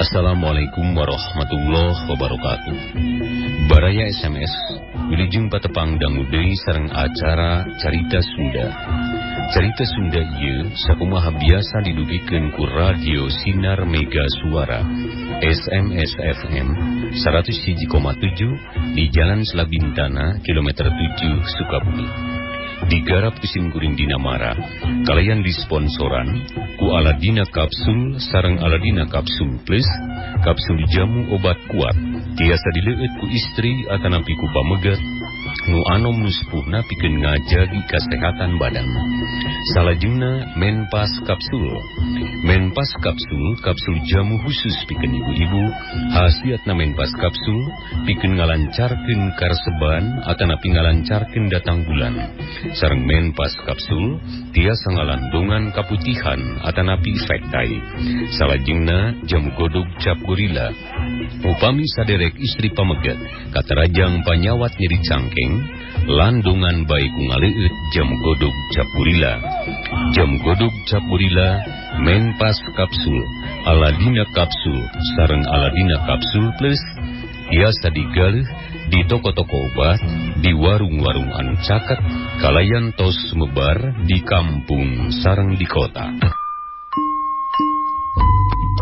Assalamualaikum warahmatullahi wabarakatuh. Baraya SMS wilujeng patepang dangu deui sareng acara Carita Sunda. Carita Sunda ieu sakumaha biasa didugikeun ku Radio Sinar Mega Suara SMS FM 101,7 di Jalan Selabintana kilometer 7 Sukabumi. Digarap kusim kuring dina Mara, kalian disponsoran ku Aladina Kapsul sareng Aladina Kapsul Plus, kapsul jamu obat kuat, tiasa dileueut ku istri atanapi ku pamegat, nu anom nuspuhna pikeun ngajagi kasehatan badan. Salajengna Menpas Kapsul. Menpas Kapsul, kapsul jamu khusus pikeun ibu-ibu, hasiatna Menpas Kapsul pikeun ngalancarkeun karseban atanapi ngalancarkeun datang bulan. Sareng Menpas Kapsul tiasa ngalandungan kaputihan atanapi infektai. Salajengna jamu godog cap gorila. Upami saderek istri pamegat katarajang panyawat nyeri cangkeng, landungan baik ku ngaleueut jamu godog cap gorila. Jamu godog cap gorila Menpas Kapsul, Aladina Kapsul sareng Aladina Kapsul Plus tiasa digalih di toko-toko obat, di warung-warung anu caket, kalayan tos mebar di kampung sareng di kota.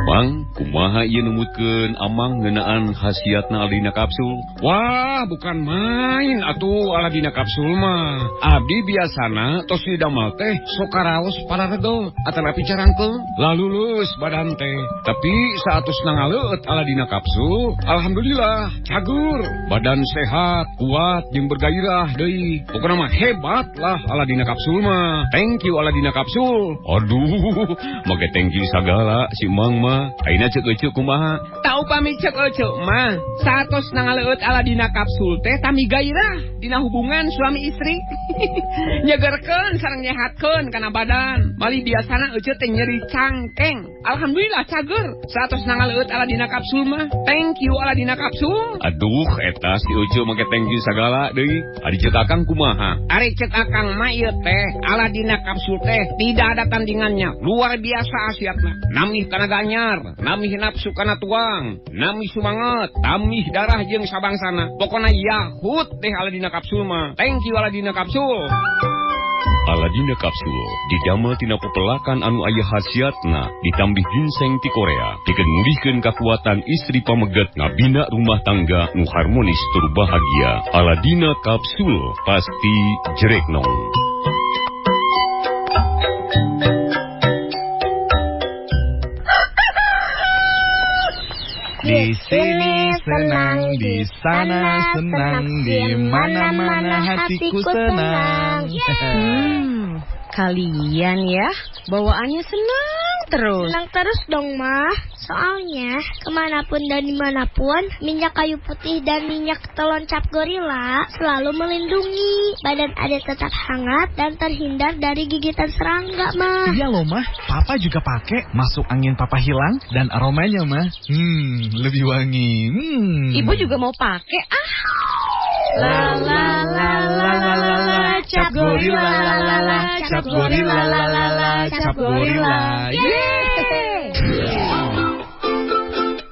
Mang, kumaha ieu numutkeun amang ngeunaan khasiatna Aladina Kapsul? Wah, bukan main atuh Aladina Kapsul mah. Abdi biasana tos didamel teh sok karaos pararegel atanapi carangkeul lalu lulus badan teh. Tapi saatus nangaleueut Aladina Kapsul, alhamdulillah cagur, badan sehat, kuat jeung bergairah deui. Pokona mah hebat lah Aladina Kapsul mah. Thank you Aladina Kapsul. Aduh, make thank you sagala si Mang mah. Aina ceuk ecuk kumaha? Tau pami ceuk ecuk mah satos nangaleueut Aladina Kapsul teh tami gairah dina hubungan suami istri. Nyegerkeun sareng nyehatkeun kana badan. Mali biasana ecuk teh nyeri cangkeng. Alhamdulillah cager satos nangaleueut Aladina Kapsul mah. Thank you Aladina Kapsul. Aduh, eta si ecuk make thank you sagala deui. Ari ceuk akang kumaha? Ari ceuk akang mah ieu teh Aladina Kapsul teh tidak ada tandingannya. Luar biasa khasiatna. Namih tenaga anyar, namih nafsu kana tuang, namih sumanget, tamih darah jeung sabangsana. Pokona yahut deh Aladina Kapsul mah. Thank you Aladina Kapsul. Aladina Kapsul didamel tina pepelakan anu aya khasiatna, ditambih ginseng ti Korea, pikeun ngulihkeun kakuatan istri pamegat ngabina rumah tangga nu harmonis tur bahagia. Aladina Kapsul pasti jereknong. Di sini senang, di sana senang, di mana-mana hatiku senang. Kalian ya, bawaannya senang terus. Senang terus dong, Mah. Soalnya, kemanapun dan dimanapun, minyak kayu putih dan minyak telon cap gorila selalu melindungi. Badan Ade tetap hangat dan terhindar dari gigitan serangga, Mah. Iya loh, Mah. Papa juga pakai. Masuk angin Papa hilang dan aromanya, Mah. Lebih wangi. Ibu juga mau pakai. La la la la la la la cap gorila la la la cap gorila la la la cap gorila.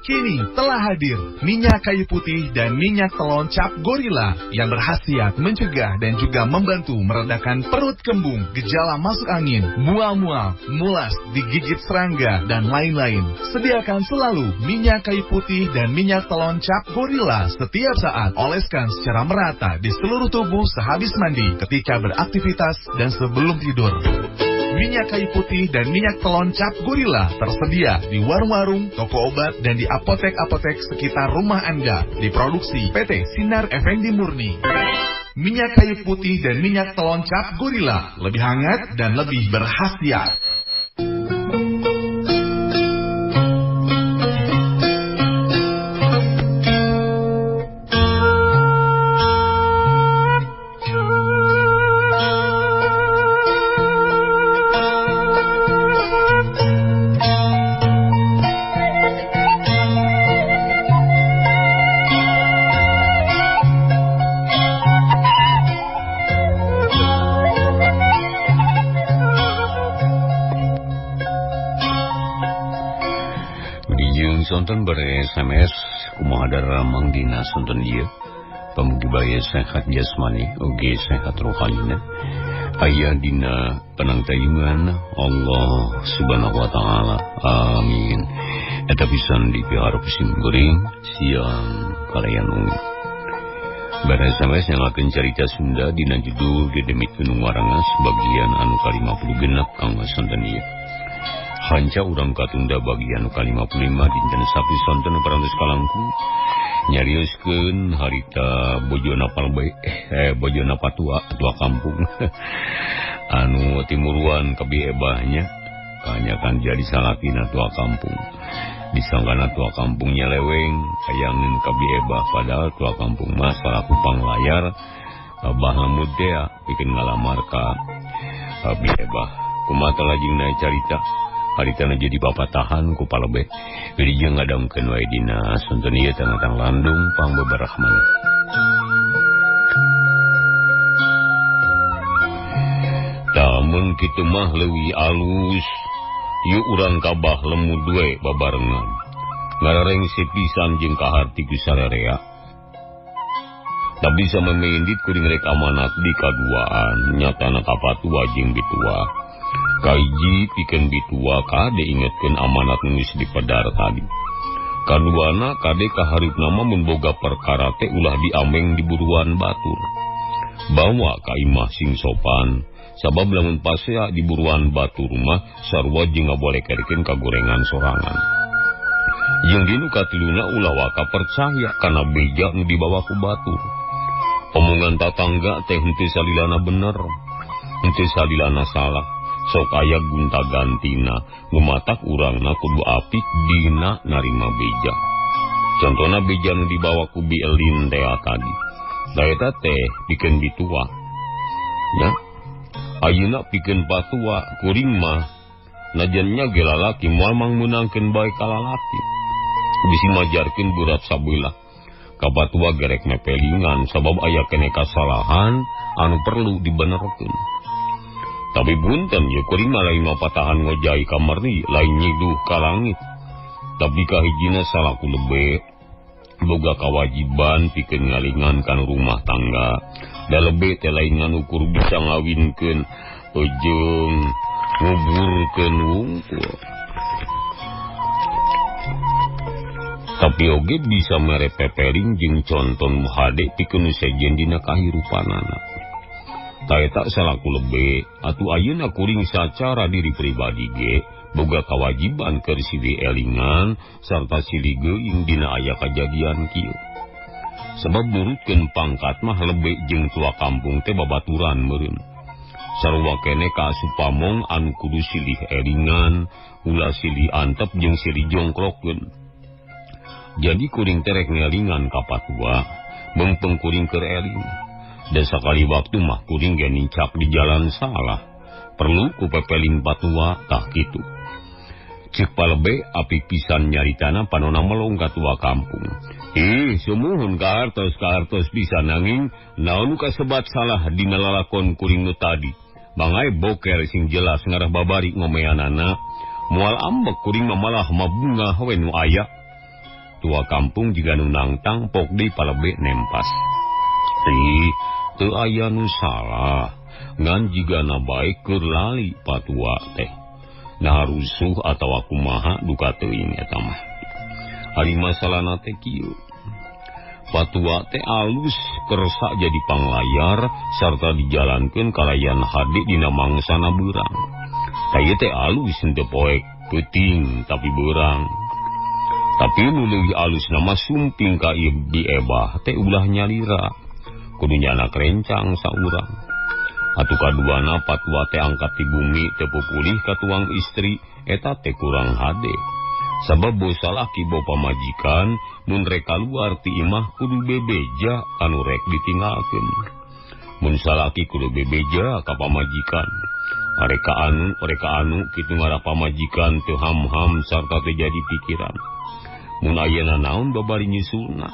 Kini telah hadir minyak kayu putih dan minyak telon cap gorila yang berkhasiat mencegah dan juga membantu meredakan perut kembung, gejala masuk angin, mual-mual, mulas, digigit serangga, dan lain-lain. Sediakan selalu minyak kayu putih dan minyak telon cap gorila setiap saat. Oleskan secara merata di seluruh tubuh sehabis mandi, ketika beraktivitas, dan sebelum tidur. Minyak kayu putih dan minyak telon cap gorila tersedia di warung-warung, toko obat, dan di apotek-apotek sekitar rumah Anda. Diproduksi PT Sinar Effendi Murni. Minyak kayu putih dan minyak telon cap gorila lebih hangat dan lebih berkhasiat. sonton bare SMS kumaha daramang dina sonton ieu. Pamugi baya sehat jasmani oge sehat rohanina. Aya dina panangtayungan Allah Subhanahu wa taala. Amin. Eta pisan dipiharep sim goreng siang kalayan ungu. Bare SMS yang akan cerita Sunda dina judul Dedemit Gunung Warangas bagian anu ka-50 genep kanggo sonton ieu. Hanca urang katunda bagian ke-55 dinten Saptu sonten parantos kalangkung nyarioskeun harita bojona palbe bojona patua kampung anu timuruan kabiebahnya kanyakan jadi salatina tua kampung disangkana tua kampungnya leweng hayangin kabiebah padahal tua kampung mah salaku panglayar bah lamud teh bikin ngalamar ka kabiebah kumaha lajeng naik carita haritana jadi papatahan ku palebe wilujeng ngadangkeun wae dina sonton ieu tang landung pangbeberahman. Tamun kitu mah leuwih alus ieu urang kabah lemud we babarengan ngarareng pisan jeung kaharti ku sararea tak bisa memendit kuring rek amanat di kaduaan nyatana kapatua jeung bitua. Kaiji pikeun bitua kade ingetkeun amanat nulis di pedar tadi. Kaduana kade kaharipna mah mun boga perkara teh ulah diameng di buruan batur. Bawa ka imah sing sopan, sabab lamun pasea di buruan batur mah sarua jeung ngabolekeun kagorengan sorangan. Jeung dinu katiluna ulah waka percaya kana beja nu dibawa ku batur. Omongan tatangga teh henteu salilana bener, henteu salilana salah. Sok aya gunta gantina ngumatak urangna kudu apik dina narima beja. Contona beja nu dibawa ku bielin teh tadi. Da eta teh pikeun bitua. Ya. Ayeuna pikeun patua kuring mah najannya ge lalaki moal mangmeunangkeun bae ka lalaki. Bisi majarkeun burat sabeula. Ka patua gerek mepelingan sabab aya keneh kasalahan anu perlu dibenerkeun. Tapi bunten ya kuring lain mapatahan ngojai kamarni lain nyiduh ka langit. Tapi kahijina salaku lebe boga kawajiban pikeun ngalingan kana rumah tangga. Da lebe teh lain nganukur bisa ngawinkeun jeung nguburkeun wungkul. Tapi oge bisa mere pepering jeung conton muhade pikeun sejen dina kahirupanana. Taeta salaku lebe atuh ayeuna kuring sacara diri pribadi ge boga kawajiban keur silih elingan sarta silih geuing dina aya kajadian kieu. Sebab nurutkeun pangkat mah lebe jeung tua kampung teh babaturan meureun. Sarua keneh ka supamong anu kudu silih elingan, ulah silih antep jeung silih jongkrokeun. Jadi kuring teh rek ngelingan ka patua, beungpeung kuring keur eling. Dan sekali waktu mah kuring ge nincak di jalan salah. Perlu ku pepelin patua tah kitu. Cik palebe api pisan nyaritana panona melong ka tua kampung. Sumuhun ka hartos pisan nanging naon kasebat salah dina lalakon kuring nu tadi. Bangai boker sing jelas ngarah babari ngomeanana. Moal ambek kuring malah mabunga we nu aya. Tua kampung jiga nu nangtang pok deui palebe nempas. Teu aya nu salah ngan jigana bae keur lali patua teh nah rusuh atawa kumaha duka teuing eta mah ari masalahna teh kieu patua teh alus kersa jadi panglayar sarta dijalankeun kalayan hade dina mangsana beurang taya teh alus henteu poek peuting tapi beurang tapi nu leuwih alus nama sumping ka ieu biebah teh ulah nyalira kudunya anak rencang saurang. Atuh kaduana patua teh angkat di bumi teu pupulih ka tuang istri eta teh kurang hade. Sabab bosa laki bawa pamajikan mun rek kaluar ti imah kudu bebeja anu rek ditinggalkeun. Mun salaki kudu bebeja ka pamajikan. Reka anu kitu ngarah pamajikan teu ham-ham sarta teu jadi pikiran. Mun ayeuna naon babari nyusulna.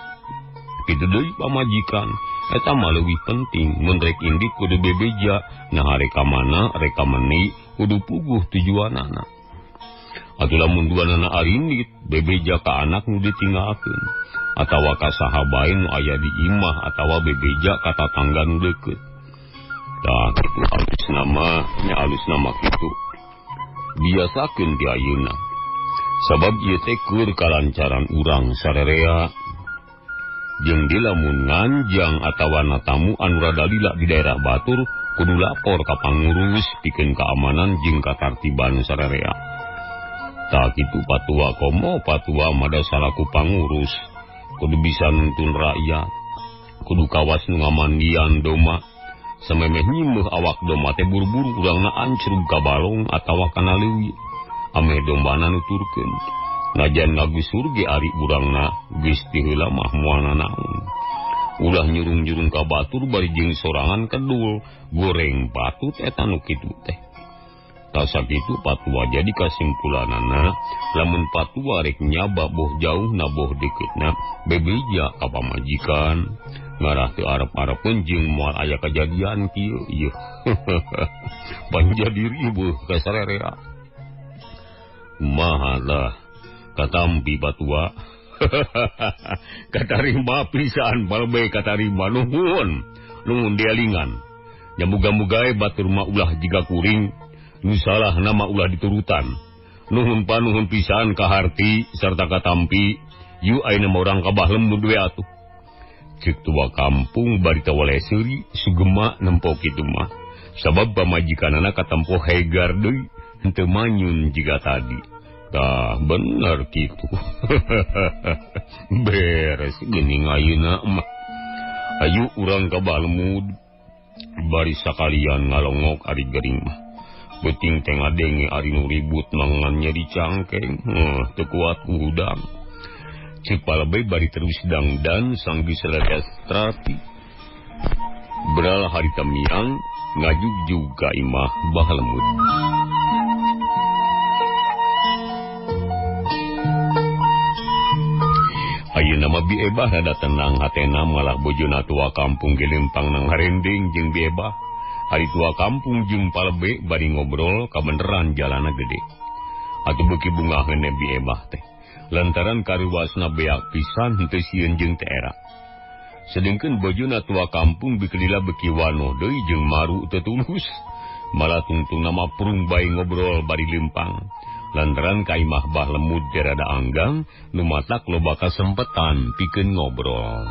Kitu deui pamajikan. Eta mah leuwih penting mun rek indik kudu bebeja nah reka mana reka meni kudu puguh tujuanana. Atuh lamun duanana arindit, bebeja ka anak nu ditinggalkeun, atawa ka sahabae nu aya di imah atawa bebeja ka tatangga nu deukeut. Tah kitu alus nama kitu. Biasakeun ti ayeuna. Sabab ieu teh keur kalancaran urang sarerea. Jeung di lamun nganjang atawa natamu anu rada lila di daerah batur kudu lapor ka pangurus pikeun keamanan jeung katartiban sarerea. Tah kitu patua komo patua mada salaku pangurus kudu bisa nuntun rakyat, kudu kawas nu ngamandian doma samemeh nyimbeuh awak doma teh buru-buru urangna ancrug ka balong atawa kana leuwih ame dombana nuturkeun. Najan ngagusur ge ari urangna geus ti heula mah moalna naon. Ulah nyurung-nyurung ka batur bari jeung sorangan kedul goreng patut eta nu kitu teh. Tah sakitu patua jadi kasimpulanana lamun patua rek nyaba boh jauh na boh dekeutna bebeja ka pamajikan ngarah teu arep-arepeun jeung moal aya kajadian kieu ieu. Panjadi riweuh ka sarerea. Mahalah katampi patua. Katarima pisan balbe katarima nuhun dialingan. Nyamuga-mugae batur mah ulah jiga kuring nu salah nama ulah diturutan. Nuhun panuhun pisan ka harti sarta katampi. Yu ayeuna mah urang kabah lembut we atuh. Ceuk tua kampung bari tawale seuri sugema nempo kitu mah. Sabab pamajikanana katempo hegar deui henteu manyun jiga tadi. Tah bener kitu. Beres geuning ayeuna mah. Ayu urang kabah lembut bari sakalian ngalongok ari gering mah. Beuting teh ngadenge ari nu ribut mangan nyeri cangkeng. Teu kuat ngudang. Ceuk palebe bari terus dangdan sanggeus selerias terapi. Beral hari tamiang ngajuk juga imah bah lemut. Ayeuna mah biebah rada tenang hatena malah bojona tua kampung gelempang nang harending jeung biebah. Ari tua kampung jeung palebe bari ngobrol kabeneran jalana gede. Atuh beuki bungaheun biebah teh. Lantaran kariwasna beak pisan henteu sieun jeung teh era. Sedengkeun bojona tua kampung bikelila beuki wanoh deui jeung maru teu tulus. Malah tungtungna mah prung bae ngobrol bari lempang. Lantaran ka imah bah lemut rada anggang nu matak loba kasempetan pikeun ngobrol.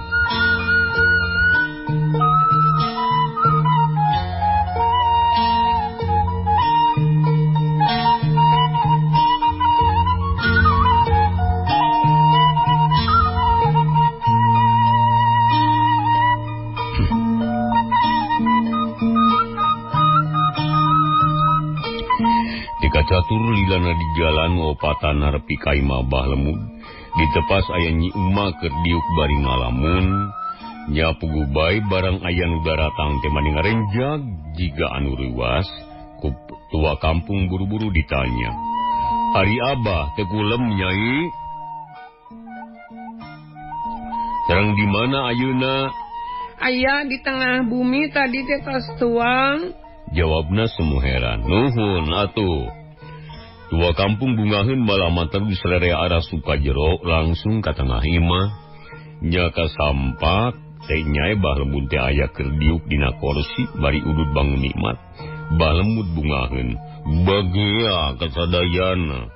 Catur lilana di jalan opatan nepi ka imah bah lemut. Di tepas aya Nyi Uma keur diuk bari ngalamun. Nya puguh bae barang aya nu daratang teh mani ngarenjag jiga anu riwas. Ku tua kampung buru-buru ditanya. Ari Abah teu kulem Nyai? Sareng di mana ayeuna? Aya di tengah bumi tadi teh tos tuang. Jawabna semu heran. Nuhun atuh. Tua kampung bungaheun malah terus selere arah Sukajero langsung ka tengah imah. Nya kasampak teh Nyai bah lemut teh aya keur diuk dina kursi bari udud bangun nikmat. Bah lemut bungaheun bagea kasadayana.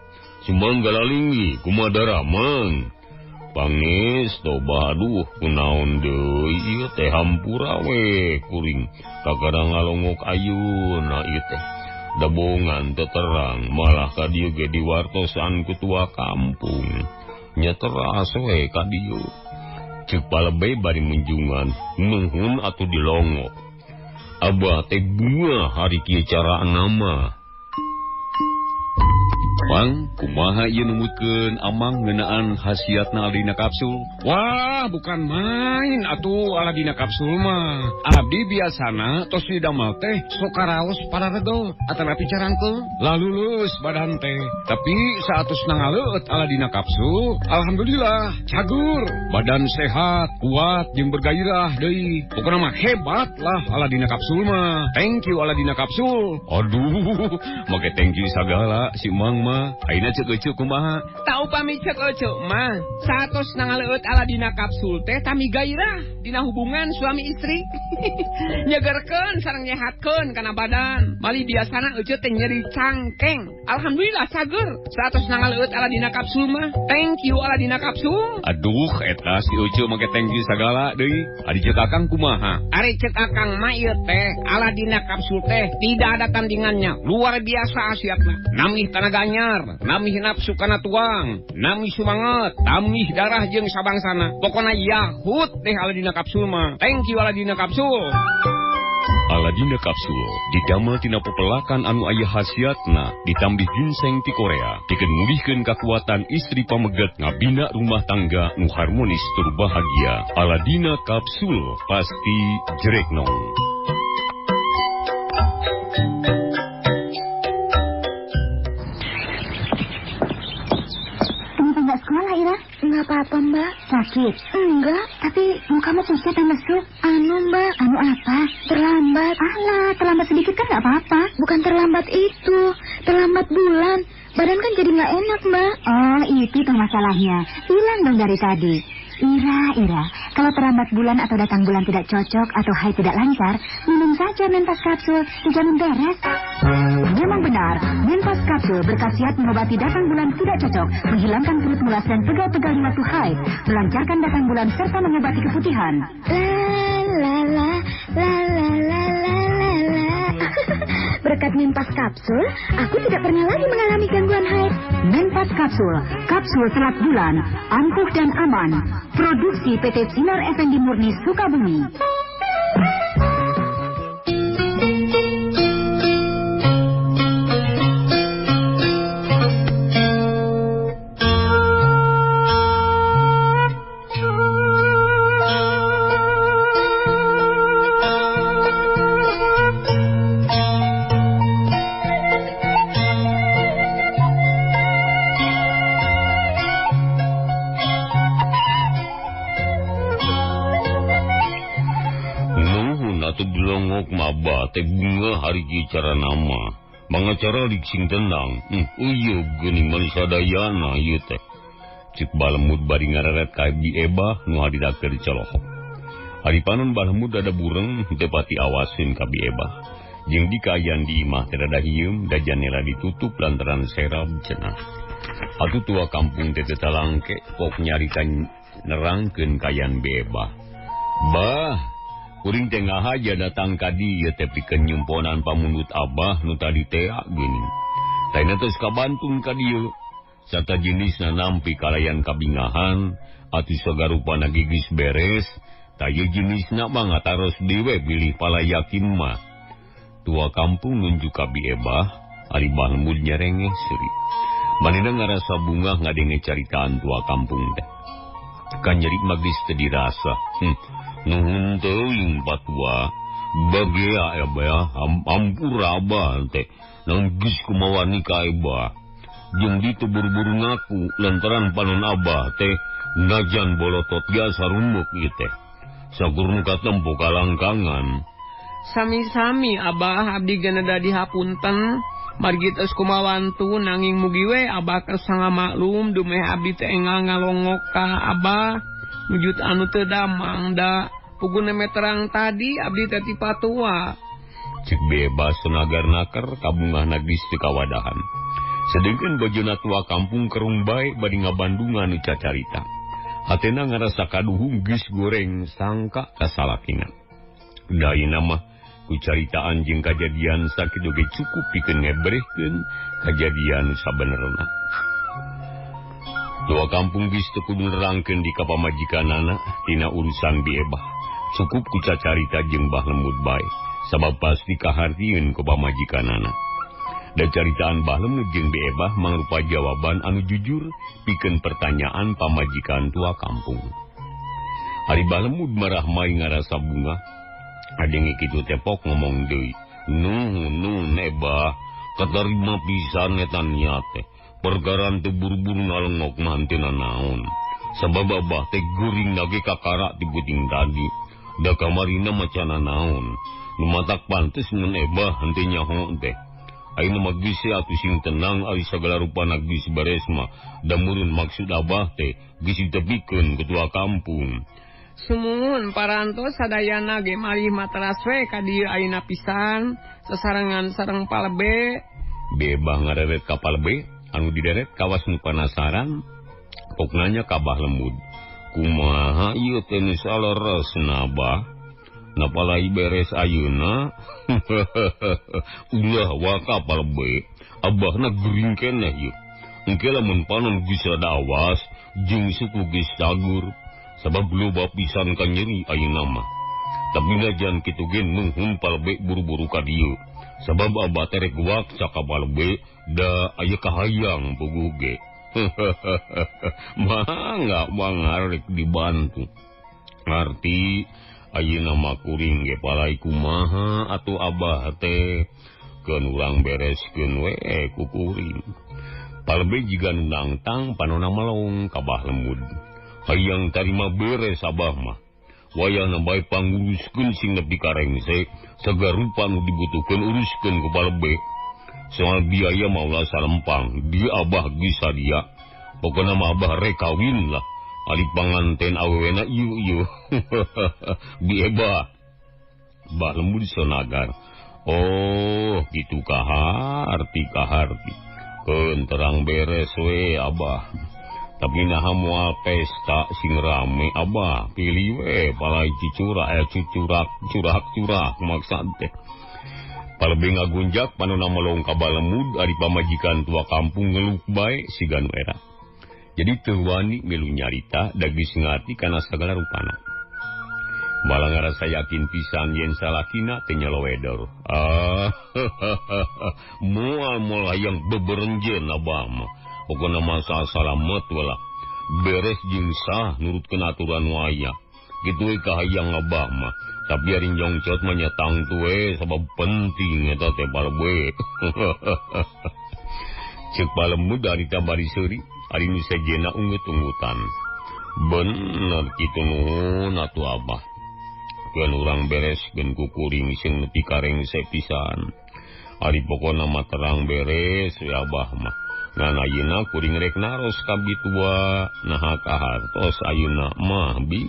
Sumangga lalinggi kumaha mang. Pangis toba aduh kunaon deui ieu teh hampura we kuring kagadang ngalongok ayeuna ieu teh. Dabongan terang malah ka dieu ge diwartosan ku tua kampung. Nya teras we ka dieu. Ceuk palebe bari munjungan nuhun atuh dilongok. Abah teh bunga hari kieu carana mah. Bang, kumaha ieu numutkeun amang ngeunaan hasiatna dina kapsul? Wah, bukan main atuh ala dina kapsul mah. Abdi biasana tos didamel teh sok karaos pararedo atanapi carangkeun. Lalulus badan teh. Tapi saatos nangaleut ala dina kapsul, alhamdulillah cagur, badan sehat, kuat jeung bergairah deui. Pokona mah hebat lah ala dina kapsul mah. Thank you ala dina kapsul. Aduh, make thank you sagala si Mang mah. mah. Ayeuna ceuk eceu kumaha? Tak upami cek eceu mah. Satos nangaleueut ala dina kapsul teh tami gairah dina hubungan suami istri. Nyegerkeun sareng nyehatkeun kana badan. Mali biasana eceu teh nyeri cangkeng. Alhamdulillah cager. Satos nangaleueut ala dina kapsul mah. Thank you ala dina kapsul. Aduh, eta si eceu make thank you sagala deui. Ari ceuk akang kumaha? Ari cek akang mah ieu teh ala dina kapsul teh tidak ada tandingannya. Luar biasa asiatna. Namih tanaga anyar, namih nafsu kana tuang, namih sumanget, namih darah jeung sabangsana. Pokona yahut deh ala dina kapsul mah. Thank you ala dina kapsul. Aladina kapsul didamel tina pepelakan anu aya khasiatna ditambih ginseng ti Korea pikeun ngulihkeun kakuatan istri pameget ngabina rumah tangga nu harmonis tur bahagia. Aladina kapsul pasti jereknong. Enggak sekolah, Ira? Enggak apa-apa, Mbak. Sakit? Enggak, tapi mukamu pucat dan lesu. Mbak. Anu apa? Terlambat. Alah, terlambat sedikit kan enggak apa-apa. Bukan terlambat itu. Terlambat bulan. Badan kan jadi enggak enak, Mbak. Oh, itu tuh masalahnya. Hilang dong dari tadi. Ira, kalau terlambat bulan atau datang bulan tidak cocok atau haid tidak lancar, minum saja Menpas kapsul, dijamin beres. Memang benar, Menpas kapsul berkhasiat mengobati datang bulan tidak cocok, menghilangkan perut mulas dan pegal-pegal di waktu haid, melancarkan datang bulan serta mengobati keputihan. Berkat Menpas kapsul, aku tidak pernah lagi mengalami gangguan haid. Menpas kapsul, kapsul selat bulan, ampuh dan aman. Produksi PT Sinar Effendi Murni Sukabumi. Maba teh bunga hari cara nama mangacara diksing tenang iya geuning manis sadayana ieu teh cik balemud bari ngararet ka Bi Ebah nu hadidakeun dicolohok hari panon balemud ada bureng teu pati awasin ka Bi Ebah jeung dikayan di imah teh rada hieum da janela ditutup lantaran serab cenah atuh tua kampung teh tetalangke pok nyarita nerangkeun kayan Bi Ebah bah kuring tengah aja datang ka dieu teh pikeun nyumponan pamundut Abah nu tadi teh geuning. Taina tos kabantun ka dieu. Sarta jenisna nampi kalayan kabingahan, atuh sagarupana gigis beres, taya jenisna mah ngataros dewe bilih palayakin mah. Tua kampung nunjuk ka Bi Ebah, ari balemud nyerengeh seuri. Manehna ngarasa bunga ngadenge caritaan tua kampung teh. Kan nyerik magis teh dirasa. Nuhun teuing patua bagea Ebah ampura Abah teh nanggis kumaha nikah Ebah jeung ditu buru-buru ngaku lantaran panon Abah teh najan bolotot biasa rumuk ieu teh sagurnu katempo kalangkangan Sami-sami Abah abdi geneda dihapunten margi geus kumawantu nanging mugi we Abah kersa ngamaklum dumeh abdi teh enggal ngalongok ka Abah wujud anu teu damang da puguna meterang tadi abdi teh ti patua cik bebas sunagar naker kabungah nagis teu kawadahan sedengkeun bojona tua kampung kerung bae badi ngabandungan nu cacarita hatena ngarasa kaduhung geus goreng sangka kasalakingan daina mah ku caritaan jeung kajadian sakitu ge cukup pikeun ngebrehkeun kajadian nu sabenerna. Tua kampung geus teu kudu nerangkeun di ka pamajikanana tina urusan Bi Ebah. Cukup ku cacarita jeung Bah Lemud bae, sabab pasti kahartieun ku pamajikanana. Da caritaan Bah Lemud jeung Bi Ebah mangrupa jawaban anu jujur pikeun pertanyaan pamajikan tua kampung. Ari Bah Lemud marah mai ngarasa bunga, adenge kitu tepok ngomong deui. Nuhun Ebah, katarima pisan eta niat teh. Pergaran teh buru-buru ngalengok mantina naon. Sabab Abah teh guring lagi kakara ti puting tadi. Da kamarina macana naon. Nu matak pantes mun Ebah henteu nyaho teh. Ayeuna mah geus atuh sing tenang ari sagala rupana geus beres mah. Da meureun maksud Abah teh geus ditepikeun ketua kampung. Sumun parantos sadayana ge malih materas we ka dieu ayeuna pisan sasarengan sareng Palebe. Bebah ngareret ka Palebe anu dideret kawas nu panasaran. Pok nanya ka Abah Lemud. Kumaha ieu teh nu saleresna Abah? Napalai beres ayeuna. Ulah waka Palebe. Abahna gering keneh ieu. Engke lamun panon geus rada awas jeung suku geus cagur. Sabab loba pisan ka nyeri ayeuna mah. Tapi najan kitu gen nuhun Palebe buru-buru ka dieu. Sabab Abah teh rek waksa ka Palebe da aya kahayang puguh ge. Mangga mangarek dibantu. Ngarti ayeuna mah kuring ge palai kumaha atuh Abah teh keun urang bereskeun we ku kuring. Palebe jiga nu nangtang panonna melong ka Abah Lemud. Hayang tarima beres Abah mah. Wayahna bae panguruskeun sing nepi ka rengse sagarupa nu dibutuhkeun uruskeun ku Palebe. Soal biaya mah ulah salempang, di Abah geus sadia. Pokona mah Abah rek kawin lah. Ali panganten awewena ieu. Bieba. Abah Lemud sonagar. Oh, kitu kaharti. Keun terang beres we Abah. Tapi naha moal pesta sing rame Abah pilih we palai cucurak maksad teh. Palebe ngagunjak panonna melong ka Abah Lemud ari pamajikan tua kampung ngeluk bae sigan era. Jadi teu wani melu nyarita da geus ngarti kana sagala rupana. Malah ngarasa yakin pisan yen salakina teh nyelowedor. Moal hayang beberenjen Abah mah. Pokona mah salamet wala. Beres jeung sah nurutkeun aturan waya. Kitu we kahayang Abah mah. Tapi ari nyongcot mah nyatang tuwe sabab penting eta teh Palebe. Ceuk Palemud ari tabari seuri. Ari nu sajena ungut-ungutan. Bener kitu nuhun atuh Abah. Keun urang bereskeun ku kuring sing nepi ka rengse pisan. Ari pokona mah terang beres we Abah mah. Ngan ayeuna kuring rek naros ka bitua naha ka hartos ayeuna mah bi.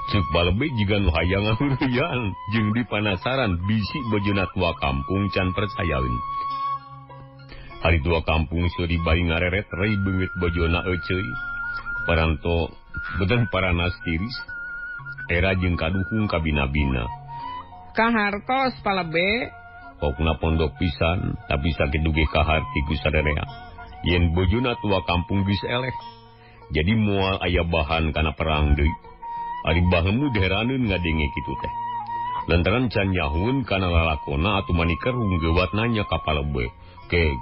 Ceuk Palebe jiga nu hayang ngahurian jeung dipanasaran bisi bojona tua kampung can percayaeun. Hari tua kampung seuri bari ngareret rei beungeut bojona euceuy. Paranto beuteung paranas tiris. Era jeung kaduhung ka bina-bina. Kahartos Palebe. Pokna pondok pisan, tapi sakitu ge kaharti ku sadarea. Yen bojona tua kampung geus eleh. Jadi moal aya bahan kana perang deui. Ari Abah Lemud heraneun ngadenge kitu teh. Lantaran can nyahun kana lalakona atuh manikeun geewat nanya ka Palebe. Ke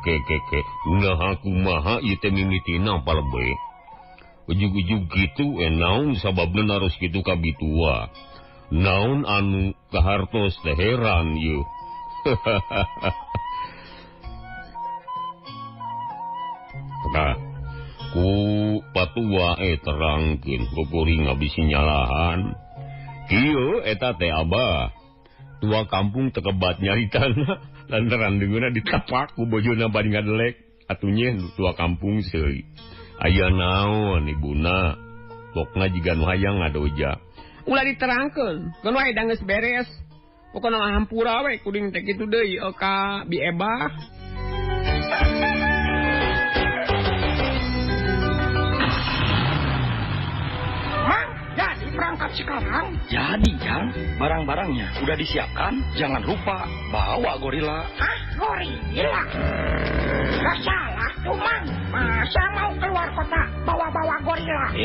ulah kumaha ieu teh mimitina Palebe. Ujug-ujug kitu naon sababna naros kitu ka bitua. Naon anu kahartos teh heran ieu. Nah, ku patua terangkeun kuring ngabisi nyalahan. Kieu eta teh Abah. Tua kampung tekebat nyaritana. Lantaran dengeuna ditapak ku bojona bari ngadelek atunya tua kampung seui. Aya naon ibuna? Pokna jiga nu hayang ngadoja. Ulah diterangkeun, keun wae da geus beres. Pokona mah hampura we kuring teh kitu deui ka Bieba. Berangkat sekarang? Jadi, Jang. Barang-barangnya udah disiapkan. Jangan lupa bawa gorila. Hah? Gorila? Gak salah, Tumang. Masa mau keluar kota bawa-bawa gorila?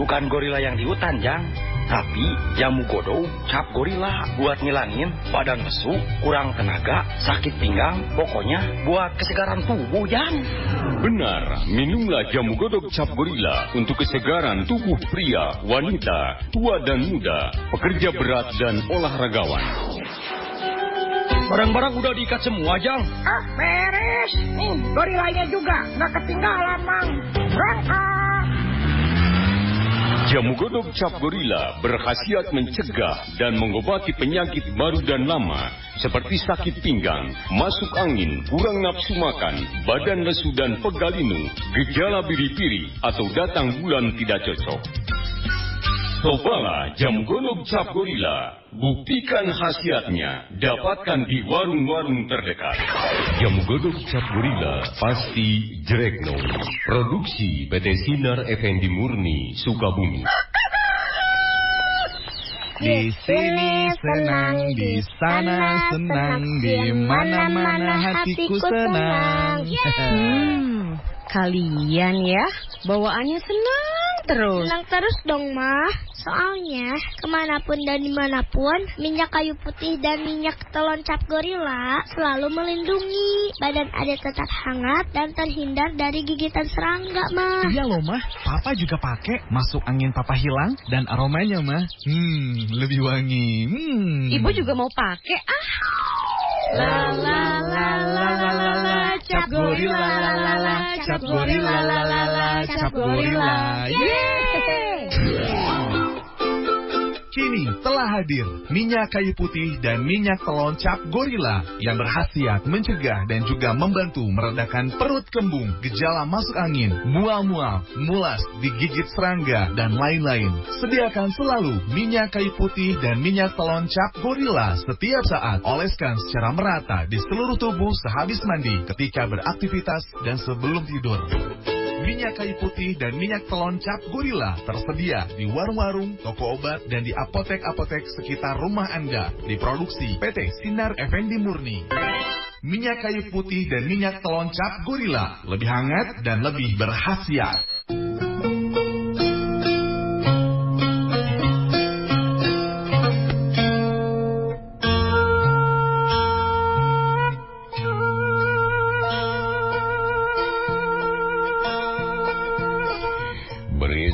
Bukan gorila yang di hutan, Jang. Tapi jamu godong cap gorila buat ngilangin badan lesu, kurang tenaga, sakit pinggang, pokoknya buat kesegaran tubuh, Jang. Benar, minumlah jamu godok cap gorila untuk kesegaran tubuh pria, wanita, tua dan muda, pekerja berat dan olahragawan. Barang-barang udah diikat semua, Jang. Beres. Nih, gorilanya juga nggak ketinggalan, Mang. Berangkat. Jamu godok cap gorila berkhasiat mencegah dan mengobati penyakit baru dan lama seperti sakit pinggang, masuk angin, kurang nafsu makan, badan lesu dan pegal linu, gejala biri-biri atau datang bulan tidak cocok. Cobalah jamu godok cap gorila. Buktikan khasiatnya. Dapatkan di warung-warung terdekat. Jamu godok cap gorila pasti Jrekno. Produksi PT Sinar Effendi Murni, Sukabumi. Di sini senang, di sana senang, di mana-mana hatiku senang. Kalian ya, bawaannya senang terus. Senang terus dong, Ma. Soalnya, kemanapun dan dimanapun, minyak kayu putih dan minyak telon cap gorila selalu melindungi. Badan ada tetap hangat dan terhindar dari gigitan serangga, Ma. Iya loh, Mah. Papa juga pakai. Masuk angin Papa hilang dan aromanya, Mah. Lebih wangi. Ibu juga mau pakai, ah. La la la la la la la, cap gorila la la la, cap gorila la la la, cap gorila. Kini telah hadir minyak kayu putih dan minyak telon cap gorila yang berkhasiat mencegah dan juga membantu meredakan perut kembung, gejala masuk angin, mual-mual, mulas, digigit serangga, dan lain-lain. Sediakan selalu minyak kayu putih dan minyak telon cap gorila setiap saat. Oleskan secara merata di seluruh tubuh sehabis mandi, ketika beraktivitas, dan sebelum tidur. Minyak kayu putih dan minyak telon cap gorila tersedia di warung-warung, toko obat, dan di apotek-apotek sekitar rumah Anda. Diproduksi PT Sinar Effendi Murni. Minyak kayu putih dan minyak telon cap gorila lebih hangat dan lebih berkhasiat.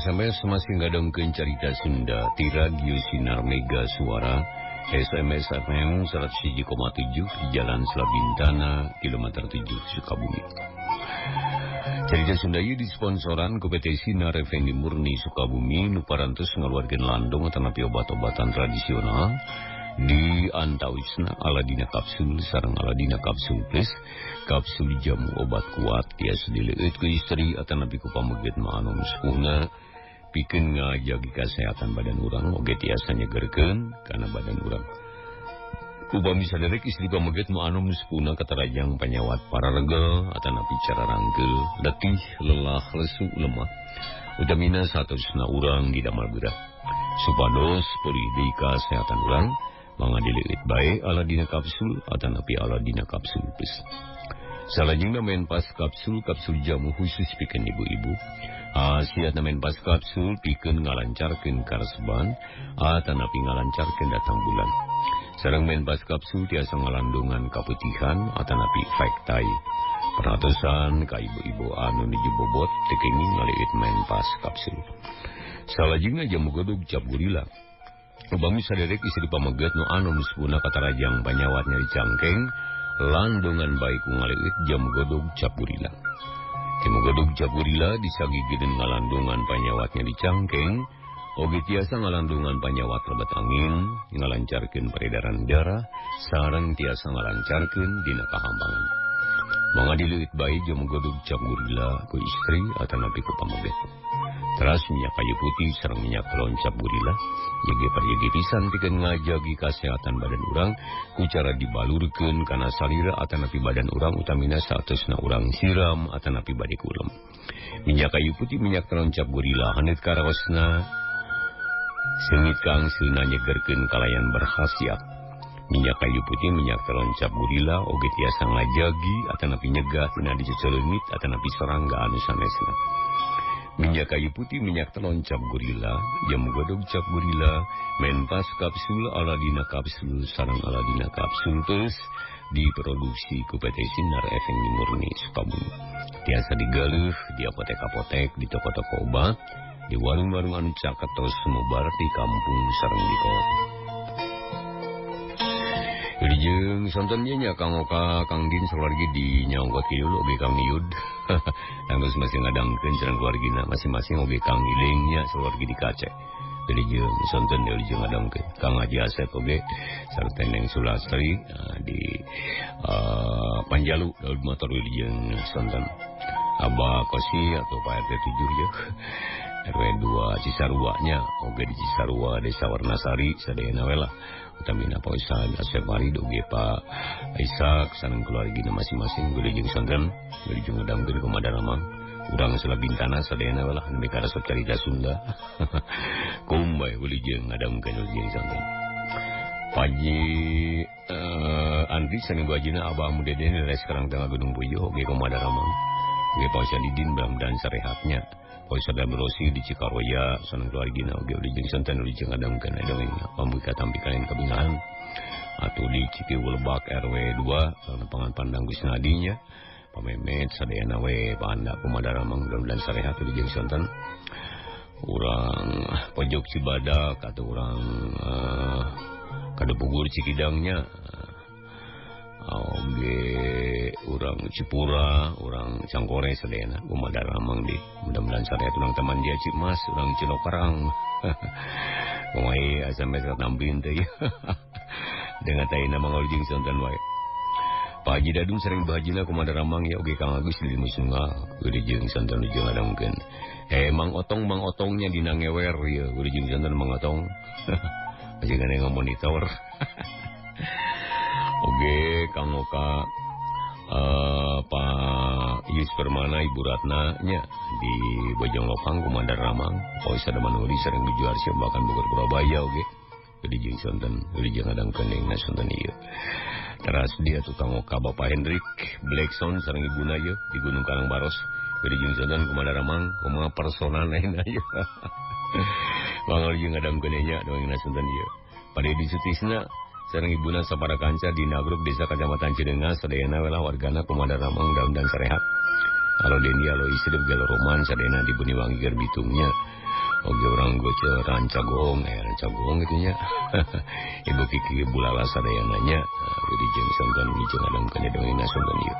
SMS masih ngadengkeun carita Sunda ti radio Sinar Mega Suara SMS FM 101,7 di Jalan Slabintana kilometer 7 Sukabumi. Carita Sunda ieu disponsoran ku PT Sinar Effendi Murni Sukabumi nu parantos ngaluarkeun landung atanapi obat-obatan tradisional di antawisna Aladina Kapsul sareng Aladina Kapsul Plus. Kapsul jamu obat kuat tiasa dileueut ku istri atanapi ku pameget anu sepuhna pikeun ngajagi kesehatan badan urang oge tiasa nyegerkeun kana badan urang. Upami saderek istri pameget anu sepuhna katarajang panyawat pararegel atanapi cara rangkeul, letih, lelah, lesu, lemah. Utamina satosna urang didamel beurah. Supados pulih deui kasehatan urang mangga dileueut bae Aladina Kapsul atanapi Aladina Kapsul Plus. Salajengna main pas kapsul jamu khusus pikeun ibu-ibu. Asiatna main pas kapsul pikeun ngalancarkeun karesban atanapi ngalancarkeun datang bulan. Sareng main pas kapsul tiasa ngalandungan kaputihan atanapi faktai. Perhatosan ka ibu-ibu anu nuju bobot teu kenging ngaleueut main pas kapsul. Salajengna jamu godog cap gorila. Upami saderek istri pameget nu anu sepuhna katarajang panyawat nyeri cangkeng, landungan baik ngaleueut jamu godog cap gorila. Jamu godog cap gorila disagigeun ngalandungan panyawatnya di cangkeng, oge tiasa ngalandungan panyawat lebat angin, ngalancarkeun peredaran darah, sareng tiasa ngalancarkeun dina kahambangan. Mangga dileueut bae jamu godog cap gorila ku istri atanapi ku pameget. Teras minyak kayu putih sareng minyak telon cap gorila yege pariyegi pisan pikeun ngajagi kasehatan badan urang ku cara dibalurkeun kana salira atanapi badan urang utamina saatosna urang siram atanapi bade kulem. Minyak kayu putih minyak telon cap gorila haneut karaosna seungit kang seuna nyegerkeun kalayan berkhasiat. Minyak kayu putih minyak telon cap gorila oge tiasa ngajagi atanapi nyegah tina diceceuleuit atanapi serangga anu sanesna. Minyak kayu putih minyak telon cap gorila jamu godog cap gorila main pas kapsul Aladina Kapsul sareng Aladina Kapsul Plus diproduksi ku PT Sinar Effendi Murni Sukabumi. Tiasa digaleuh di apotek-apotek, di toko-toko obat, di warung-warung anu caketos sumebar di kampung sareng di kota. Jeung sonton nya Kang Oka Kang Din salargi di nyaongkot kieu oge Kang Yud. Terus masih ngadangkeun sareng keluargina masing-masing oge Kang Ilingnya sakeluargi di Kace. Wilujeng sonten wilujeng ngadangkeun Kang Haji Asep oge sarta Neng Sulastri di Panjalu daud motor wilujeng sonten. Abah Kosi atau Pak RT 7 ya. RW 2 Cisarua-nya oge di Cisarua Desa Warnasari sadayana we lah. Utamina Pak Ustad Asep Marid oge Pak Aisak sareng keluargina masing-masing wilujeng sonten wilujeng ngadangkeun Komandan Ramang. Urang sela bintana sadayana we lah nepi ka resep carita Sunda. Kum bae wilujeng ngadangkeun wilujeng sonten. Paji Andri sareng bajina Abah Mudeden dari sekarang tengah Gunung Puyo oge Komandan Ramang. Oge Pak Syadidin mudah-mudahan sarehatnya. Pak Sadam Rosi di Cikaroya sareng keluargina oge wilujeng sonten wilujeng ngadangkeun dongeng pambuka tampikanen kabingaan atuh di Cipiu Lebak RW 2 sareng pangan Pandang Gusnadinya pamemet sadayana we Panda Komandan Ramang mudah-mudahan sarehat wilujeng sonten. Urang pojok Cibadak atau urang Kadepugur Cikidangnya oge urang Cipura, urang Cangkore sadayana Komandan Ramang di mudah-mudahan sarehat urang teman dia Cimas, urang Cinokarang. Pemae sampai katampin teh. Dengan taina mangoljeung sonten wae. Pak Haji Dadung sering bahajina Komandan Ramang ya oge Kang Agus di Musunga wilujeng sonten wilujeng ngadangkeun. Mang otongnya dina ngewer ya wilujeng sonten Mang Otong. Ajengan ngamonitor. Oge Kang Oka Pak Yus Permana Ibu Ratna nya di Bojong Lopang Komandan Ramang. Pak Ustad Manuri sering Juarsi bahkan Bogor Purabaya oge. Wilujeng sonten wilujeng ngadangkeun ing sonten ieu. Teras dia tukang Oka Bapak Hendrik Blackson sareng ibuna ieu di Gunung Karangbaros. Wilujeng sonten Komandan Ramang kumaha personana ieu. Wilujeng ngadangkeun nya dongeng sonten ieu. Pada di Sutisna sareng ibuna sapara kanca di Nagruk Desa Kecamatan Cideungas sadayana we lah wargana Komandan Ramang daun sarehat. Halo Dendi halo Isidep Gelo Roman sadayana di Buniwangi keur bitungnya. Oge urang goceran Cagong Cagong gitu nya. Ibu Kiki Bulala sadayana nya wilujeng sonten wilujeng ngadangkeun dongeng sonten ieu.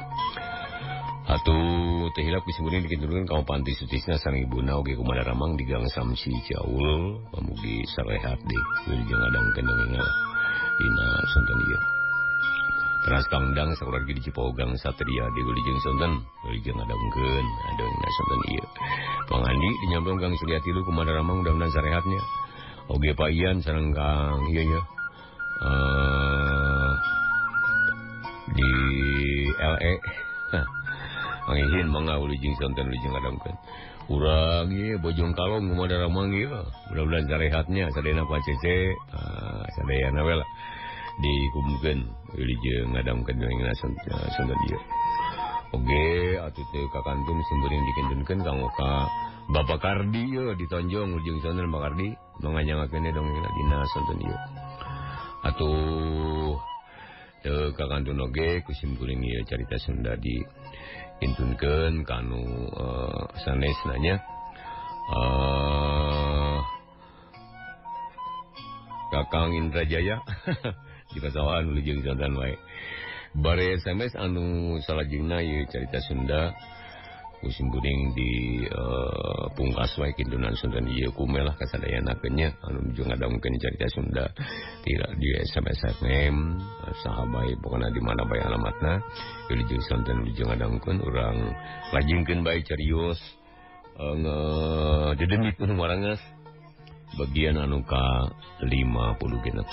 Atuh teh hilap disebutkeun dikiturkeun ka Panti Sutisna sareng ibuna oge Komandan Ramang di Gang Samsi Ciaul pamugi sarehat deui wilujeng ngadangkeun dongeng dina sonten ieu. Teras Kangdang sakeluargi di Cipogang Satria di wilujeng sonten wilujeng ngadangkeun dongeng sonten ieu. Pangandi dinyampeung Kang Suryati lu Komandan Ramang mudah-mudahan sarehatnya. Oge Pak Ian sareng Kang ieu ya. Di LE. Mangihin mangga wilujeng sonten wilujeng ngadangkeun. Urang ieu Bojong Kalong Komandan Ramang ieu mudah-mudahan sarehatnya sadayana Pak Cece sadayana we lah dikumkeun wilujeng ngadangkeun dongeng sonten ieu. Oge atuh teu kakantung simburing dikintunkeun Kang Oka Bapak Kardi ieu ditonjong wilujeng sonten Bapak Kardi manganyangakeun dongeng dina sonten ieu. Atuh teu kakantung oge kusimkuring ieu carita Sunda di intunkeun kanu sanesna nya Kakang Indrajaya di pasawahan wilujeng sonten wae. Bare SMS anu salajengna ieu carita Sunda kusimkuring di pungkas wae kintunan sonten ieu kumelah kasadayanakeun nya anu nuju ngadangkeun carita Sunda tidak di SMS FM saha bae pokona di mana bae alamatna wilujeng sonten wilujeng ngadangkeun urang lajengkeun bae carios dedenit nu marangas bagian anu ka 50 genep.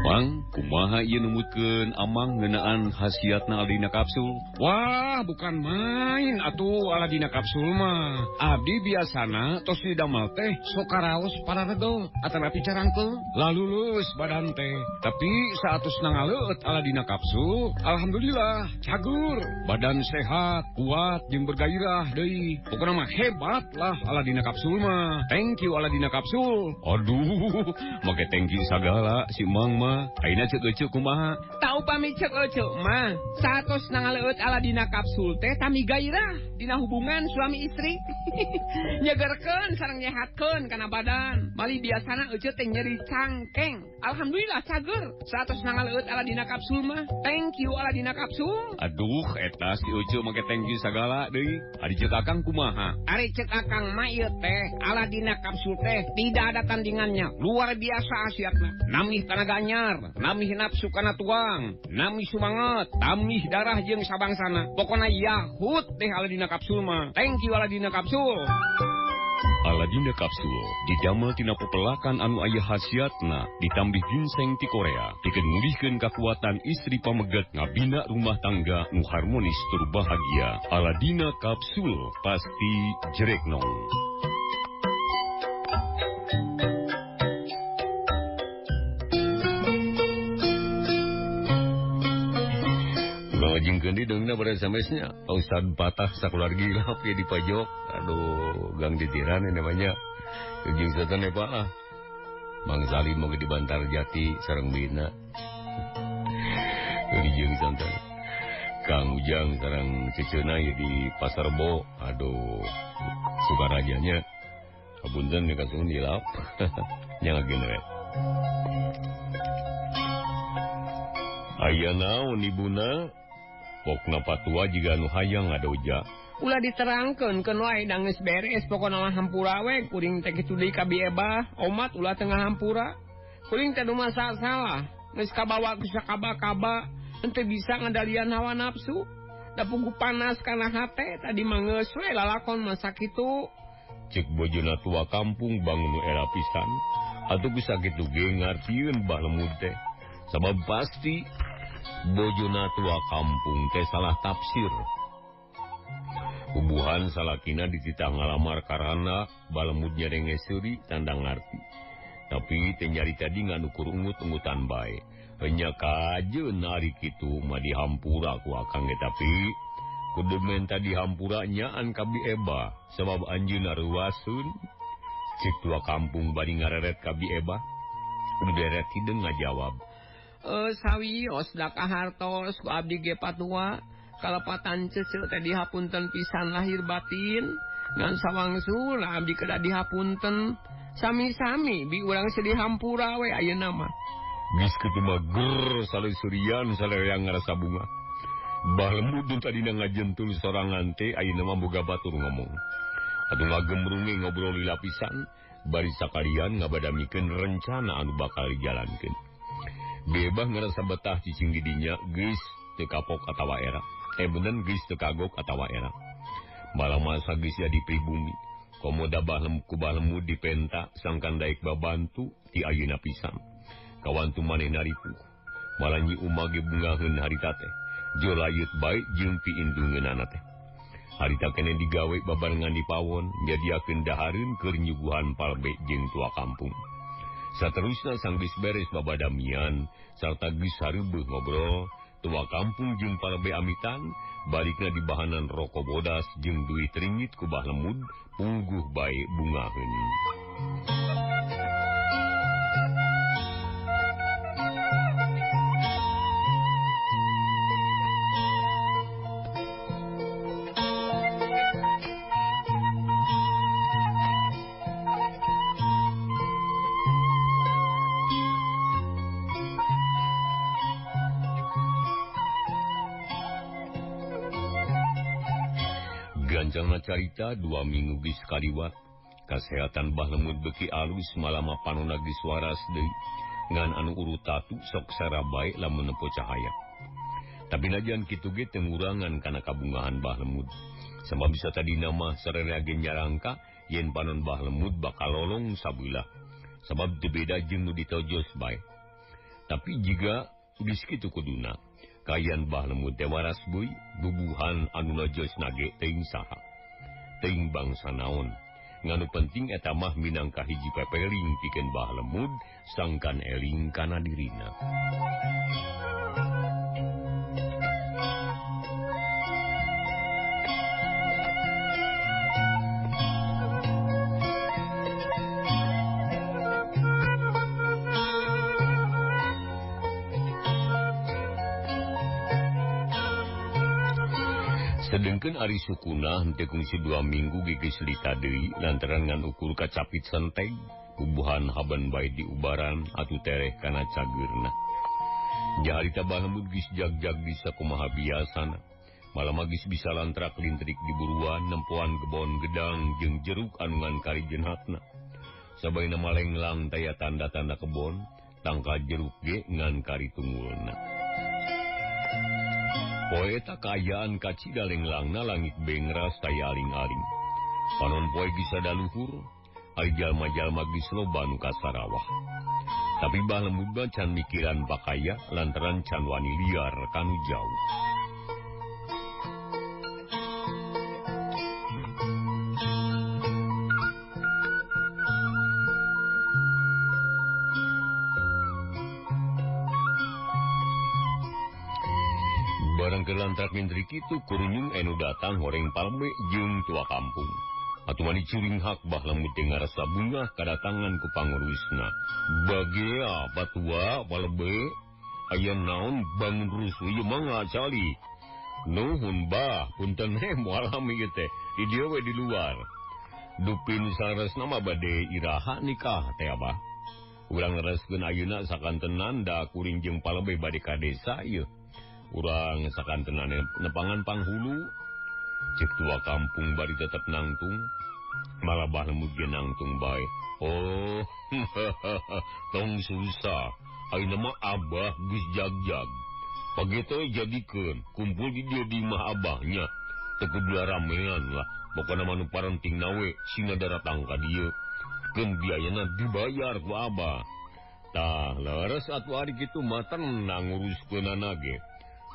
Bang, kumaha ieu numutkeun Amang ngeunaan khasiatna Aladina Kapsul? Wah, bukan main atuh Aladina Kapsul mah. Abdi biasana tos didamel teh sok karaos pararedo atanapi carangkeul lalulus badan teh. Tapi saatus nangaleut Aladina Kapsul, alhamdulillah cagur, badan sehat, kuat jeung bergairah deui. Pokona mah hebat lah Aladina Kapsul mah. Thank you Aladina Kapsul. Aduh, make thank you sagala si Mang mah. mah. Ayeuna ceuk eceu kumaha? Tau pami cek eceu mah. Satos nangaleueut ala dina kapsul teh tami gairah dina hubungan suami istri. Nyegerkeun sareng nyehatkeun kana badan. Mali biasana eceu teh nyeri cangkeng. Alhamdulillah cager. Satos nangaleueut ala dina kapsul mah. Thank you ala dina kapsul. Aduh, eta si eceu make thank you sagala deui. Ari ceuk akang kumaha? Ari cek akang mah ieu teh ala dina kapsul teh tidak ada tandingannya. Luar biasa asiatna. Namih tanaga anyar, namih nafsu kana tuang, namih sumanget, tamih darah jeung sabangsana. Pokona yahut deh ala dina kapsul mah. Thank you ala dina kapsul. Aladina kapsul didamel tina pepelakan anu aya khasiatna ditambih ginseng ti Korea pikeun ngulihkeun kakuatan istri pameget ngabina rumah tangga nu harmonis tur bahagia. Aladina kapsul pasti jereknong. Ngajengkeun di deungna pada samesnya Ustad patah sakeluargi hilap ya di pajok. Aduh, gang ditiran ini namanya. Jeung setan Pak lah. Mang Salim mau di Bantar Jati sareng bina. Jeung santan. Kang Ujang sareng ceceuna ya di Pasar Bo. Aduh, sukarajanya. Kabunten ya kasung hilap. Nyangageun we. Aya naon ibuna? Pokna patua jiga anu hayang adoja. Ulah diterangkeun keun wae da geus beres pokona mah hampura we kuring teh kitu deui ka biebah. Omat ulah tengah hampura. Kuring teh nu masalah. Geus kabawa ku sakaba-kaba henteu bisa ngadalian hawa nafsu. Da pugu panas kana hate tadi mah geus we lalakon mah sakitu. Cek bojona tua kampung bangun nu era pisan. Atuh bisa kitu ge ngartieun bah lemud teh. Sabab pasti bojona tua kampung teh salah tafsir. Ubuhan salakina dititah ngalamar karana balemudnya dengeseuri tanda ngarti. Tapi teh nyari tadi nganukur ungut-ungutan bae. Hanya kajeun ari kitu mah dihampura ku akang ge tapi kudu menta dihampura nyaan ka bieba sabab anjeunna reuaseun. Cik tua kampung bari ngareret ka bieba. Kudu deret hideung ngajawab. Sawios da kahartos ku abdi ge patua kalepatan ceceu teh dihapunten pisan lahir batin ngan sawangsul abdi kedah dihapunten sami-sami bi urang sedih hampura we ayeuna mah geus kitu mah ger salesurian salereang ngarasa bunga bah lemudun tadina ngajentul sorangan teh ayeuna mah boga batur ngomong atuh ngagemrunge ngobrol lila pisan bari sakalian ngabadamikeun rencana anu bakal dijalankeun. Bebah ngerasa betah cicing didinya geus teu kapok atawa era. Bener geus teu kagok atawa era. Malah masa geus jadi pribumi. Komoda bahlem ku bahlemud dipenta sangkan daek babantu ti ayeuna pisan. Kawantu manehna ripuh. Malah nyi umage bungaheun harita teh. Jo layut bae jeung piindungeunana teh. Harita kene digawe babarengan di pawon nyadiakeun dahareun keur nyuguhan palbe jeung tua kampung. Saterusna sang geus beres babadamian sarta geus hareubeung ngobrol tua kampung jeung palebe amitan balikna di bahanan rokok bodas jeung duit ringgit ku bah lemud pungguh bae bungaheun. Gancangna carita 2 minggu geus kaliwat. Kasehatan bah lemud beki alus malama panonna geus waras deui. Ngan anu urut tatu sok sarabae lamun nempo cahaya. Tapi najan kitu ge teu ngurangan kana kabungahan bah lemud. Sabab bisa tadina mah sararea ge nyarangka yen panon bah lemud bakal lolong sabeulah. Sabab teu beda jeung nu ditojos bae. Tapi jiga geus kitu kuduna. Kayan bah lemud teh waras beuy bubuhan anu lojosna ge teuing saha. Teuing bangsa naon. Nganu penting eta mah minangka hiji pepeling pikeun bah lemud sangkan eling kana dirina. Sedengkeun ari sukuna henteu kungsi 2 minggu gigis lita deui lantaran ngan ukur kacapit senteg bubuhan haban bae di ubaran atuh tereh kana cageurna. Jaharita baheumut geus jag-jag di sakumaha biasana. Malam geus bisa lantrak lintrik di buruan nempoan gebon gedang jeung jeruk anu ngan kari jenhatna. Sabaina malenglang taya tanda-tanda kebon, tangka jeruk ge ngan kari tunggulna. Poe tak kaayaan kacida lenglangna langit bengras taya aling-aling. Panon poe gisada luhur, ari jalma-jalma geus loba nu kasarawah. Tapi bah lembut can mikiran pakaya lantaran can wani liar kanu jauh. Barang kelantrak mindrik itu kurunyung enu datang horeng palme jeung tua kampung. Atuh mani curing hak bah lemut dengar rasa bunga kadatangan ku pangurusna. Bagea batua palebe aya naon bangun rusuh ieu mangga cali. Nuhun bah punten moal hami teh di dieu we di luar. Dupin saresna mah bade iraha nikah teh abah. Urang lereskeun ayeuna sakantenan da kuring jeung palebe bade ka desa ieu. Urang sakantenan nepangan panghulu. Cek tua kampung bari tetep nangtung. Malah bah lemut ge nangtung bae. Oh, tong susah. Ayeuna mah abah geus jag-jag. Pageto jadikeun kumpul di dieu di mah abahnya. Teu kudu ramean lah. Pokona manu parentingna we sina datang ka dieu. Keun biayana dibayar ku abah. Tah, leres atuh ari kitu mah tenang nguruskeunana ge.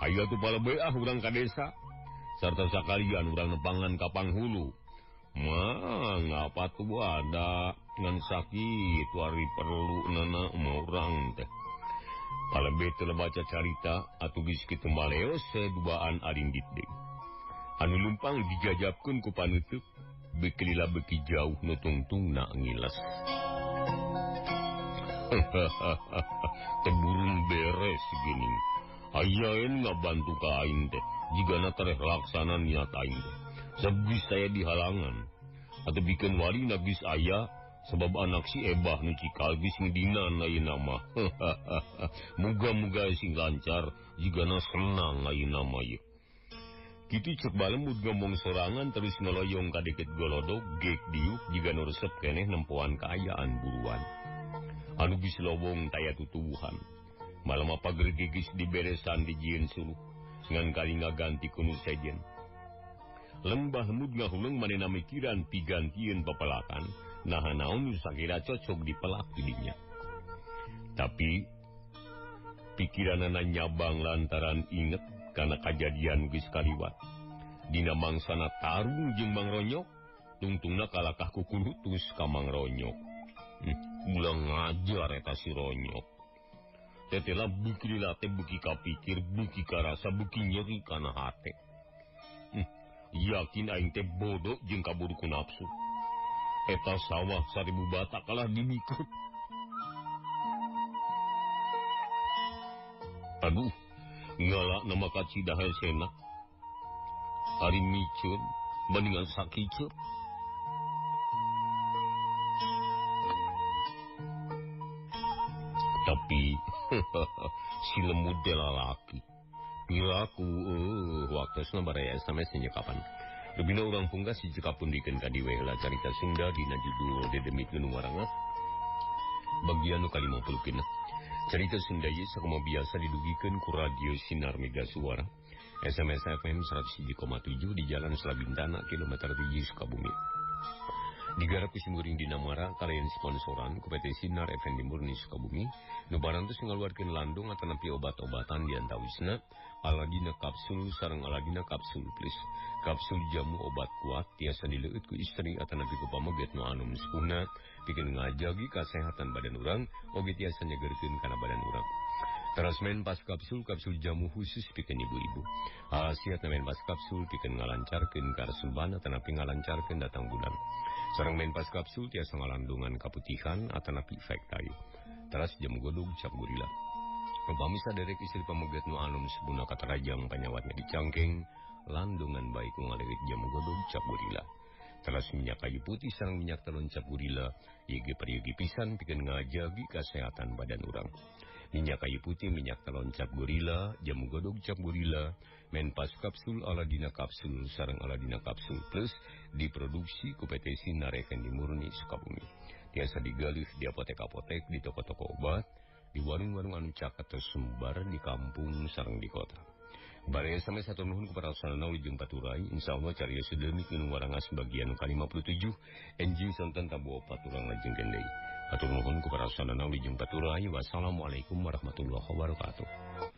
Hayu atuh palebe urang ka desa. Sarta sakalian urang nepangan ka panghulu. Mah ngapa tuh ada ngan sakit wari perlu nana urang teh. Palebe teu baca carita atuh geus kitu maleos sedubaan arindit deui. Anu lumpang dijajabkeun ku panutup beki lila beki jauh nu tungtungna ngiles. Teburung beres geuning. Ayaeun ngabantu ka aing teh jigana tareh laksana niat aing teh. Sabgeus saya dihalangan atuh bikeun wali geus aya sebab anak si Ebah nu cikal geus ngedinan ayeuna mah. Muga-muga sing lancar jigana senang ayeuna mah ieu. Kitu cek balemut ngomong sorangan terus noloyong ka deket golodog gek diuk jiga nu resep keneh nempoan kaayaan buruan. Anu geus lobong taya tutuwuhan. Malam apa gergigis diberesan di jieun suluh ngan kali ngaganti kunu sejen. Lembah lemut ngahuleng manehna mikiran pigantieun papelakan naha naon nu sakira cocok dipelak didinya. Tapi pikiranana nyabang lantaran inget kana kajadian geus kaliwat. Dina mangsana tarung jeung Mang Ronyok tungtungna kalakah kukulutus ka Mang Ronyok. Ulang ngajar eta si Ronyok. Tetela buki lilate buki kapikir, buki karasa, buki nyeri kana hate. Yakin aing teh bodoh jeung kaburu ku nafsu. Eta sawah 1000 bata kalah dimikut. Aduh, ngalak nama kacida hesena. Ari micun, bandingan sakicet. Tapi si lemut de lalaki piraku waktosna baraya SMS nyekapan lebina urang punggas si cekapun dikeun ka diwe heula carita Sunda dina judul Dedemikeun Warangas bagian nu ka-50 carita Sunda ieu sakumaha biasa didugikeun ku radio Sinar Mega Suara SMS FM 101,7 di Jalan Slabintana kilometer 7 Sukabumi. Digarap kusimguring dina Mara kalayan sponsoran ku PT Sinar Effendi Murni Sukabumi nu barantos ngaluarkeun landung atanapi obat-obatan diantawisna Aladina kapsul sareng Aladina kapsul plus. Kapsul jamu obat kuat tiasa dileueut ku istri atanapi ku pameget nu anu sepuhna pikeun ngajagi kasehatan badan urang oge tiasa nyegerkeun kana badan urang. Terasmen pas kapsul jamu khusus pikeun ibu-ibu. Hasiat men pas kapsul pikeun ngalancarkeun karesuban atanapi ngalancarkeun datang bulan. Sareng men pas kapsul tiasa ngalandungan kaputihan atanapi efek tayu. Teras jamu godog cap gorila. Upami saderek istri pameget nu anu sebuna katarajang panyawatnya dicangkeng landongan baik ngalewit jamu godog cap gorila. Telas minyak kayu putih sareng minyak telon cap gorila, ieu perieugi pisan pikeun ngajagi kesehatan badan urang. Minyak kayu putih, minyak telon cap gorila, jamu godog cap gorila, menpas kapsul Aladina kapsul sareng Aladina kapsul plus diproduksi ku PT Sinar Effendi Murni Sukabumi. Tiasa digalih di apotek-apotek, di toko-toko obat, di warung-warung anu caket tersumbar di kampung sareng di kota. Baraya sampai satu nuhun kepada salana ujung paturai, insyaallah carios sedemik anu warangas bagian ke-57 enjing sonten tabu paturang lajeng gendai. Atur nuhun kepada salana ujung paturai. Wassalamualaikum warahmatullahi wabarakatuh.